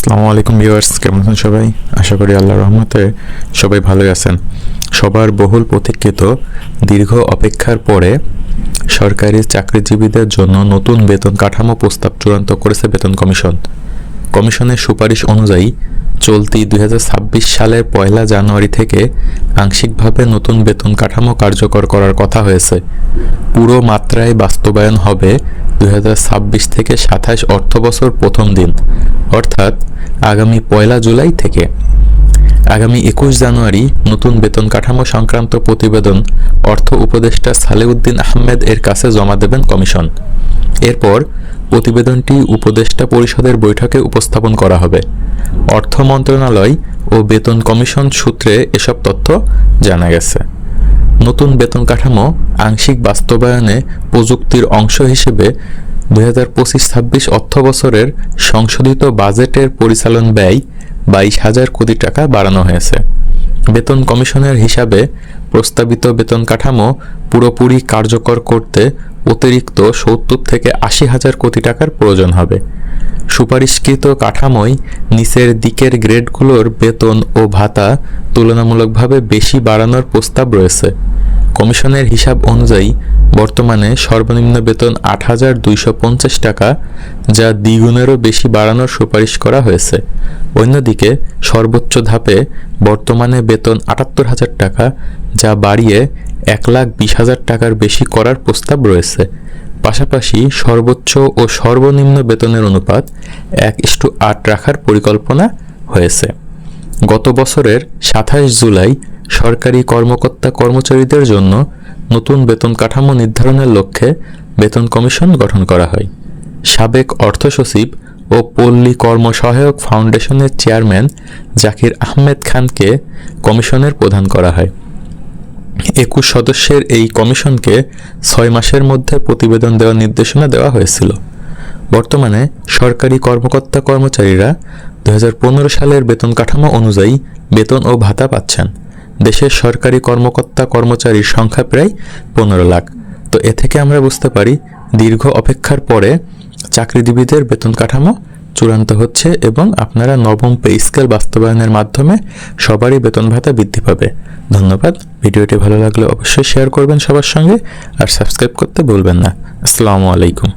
আসসালামু আলাইকুম ভিউয়ার্স, কেমন আছেন সবাই? আশা করি আল্লাহর রহমতে সবাই ভালো আছেন। সবার বহুল প্রতীক্ষিত দীর্ঘ অপেক্ষার পরে সরকারি চাকরিজীবীদের জন্য নতুন বেতন কাঠামো প্রস্তাব চূড়ান্ত করেছে বেতন কমিশন। কমিশনের সুপারিশ অনুযায়ী চলতি 2026 সালের 1 জানুয়ারি থেকে আংশিকভাবে নতুন বেতন কাঠামো কার্যকর করার কথা হয়েছে। পুরো মাত্রায় বাস্তবায়ন হবে 2026 থেকে 27 অর্থবছর প্রথম দিন, অর্থাৎ আগামী 1 জুলাই থেকে। আগামী 21 জানুয়ারি নতুন বেতন কাঠামো সংক্রান্ত প্রতিবেদন অর্থ উপদেষ্টা সালেউদ্দিন আহমেদ এর কাছে জমা দেবেন কমিশন। এরপর প্রতিবেদনটি উপদেষ্টা পরিষদের বৈঠকে উপস্থাপন করা হবে। অর্থ মন্ত্রণালয় ও বেতন কমিশন সূত্রে এসব তথ্য জানা গেছে। নতুন বেতন কাঠামো আংশিক বাস্তবায়নে প্রযুক্তির অংশ হিসেবে 2025-26 অর্থবছরের সংশোধিত বাজেটের পরিচালন ব্যয় 22,000 কোটি টাকা বাড়ানো হয়েছে। বেতন কমিশনের হিসাবে প্রস্তাবিত বেতন কাঠামো পুরোপুরি কার্যকর করতে অতিরিক্ত 70 থেকে 80,000 কোটি টাকার প্রয়োজন হবে। সুপারিশকৃত কাঠামোয় নিচের দিকের গ্রেডগুলোর বেতন ও ভাতা তুলনামূলকভাবে বেশি বাড়ানোর প্রস্তাব রয়েছে। কমিশনের হিসাব অনুযায়ী বর্তমানে সর্বনিম্ন বেতন 8,250 টাকা, যা দ্বিগুণেরও বেশি বাড়ানোর সুপারিশ করা হয়েছে। অন্যদিকে সর্বোচ্চ ধাপে বর্তমানে বেতন 78,000 টাকা, যা বাড়িয়ে 1,20,000 টাকার বেশি করার প্রস্তাব রয়েছে। পাশাপাশি সর্বোচ্চ ও সর্বনিম্ন বেতনের অনুপাত 1:8 রাখার পরিকল্পনা হয়েছে। গত বছরের 27 জুলাই সরকারি কর্মকর্তা কর্মচারীদের জন্য নতুন বেতন কাঠামো নির্ধারণের লক্ষ্যে বেতন কমিশন গঠন করা হয়। সাবেক অর্থ সচিব ও পল্লী কর্মসহায়ক ফাউন্ডেশনের চেয়ারম্যান জাকির আহমেদ খানকে কমিশনের প্রধান করা হয়। 21 সদস্যের এই কমিশনকে 6 মাসের মধ্যে প্রতিবেদন দেওয়ার নির্দেশনা দেওয়া হয়েছিল। বর্তমানে সরকারি কর্মকর্তা কর্মচারীরা 2015 সালের বেতন কাঠামো অনুযায়ী বেতন ও ভাতা পাচ্ছেন। দেশের সরকারি কর্মকর্তা কর্মচারীর সংখ্যা প্রায় 15 লাখ। তো এ থেকে আমরা বুঝতে পারি দীর্ঘ অপেক্ষার পরে চাকরিজীবীদের বেতন কাঠামো চূড়ান্ত হচ্ছে এবং আপনারা নবম পে স্কেল বাস্তবায়নের মাধ্যমে সবারই বেতন ভাতা বৃদ্ধি পাবে। ধন্যবাদ। ভিডিওটি ভালো লাগলে অবশ্যই শেয়ার করবেন সবার সঙ্গে আর সাবস্ক্রাইব করতে ভুলবেন না। আসসালামু আলাইকুম।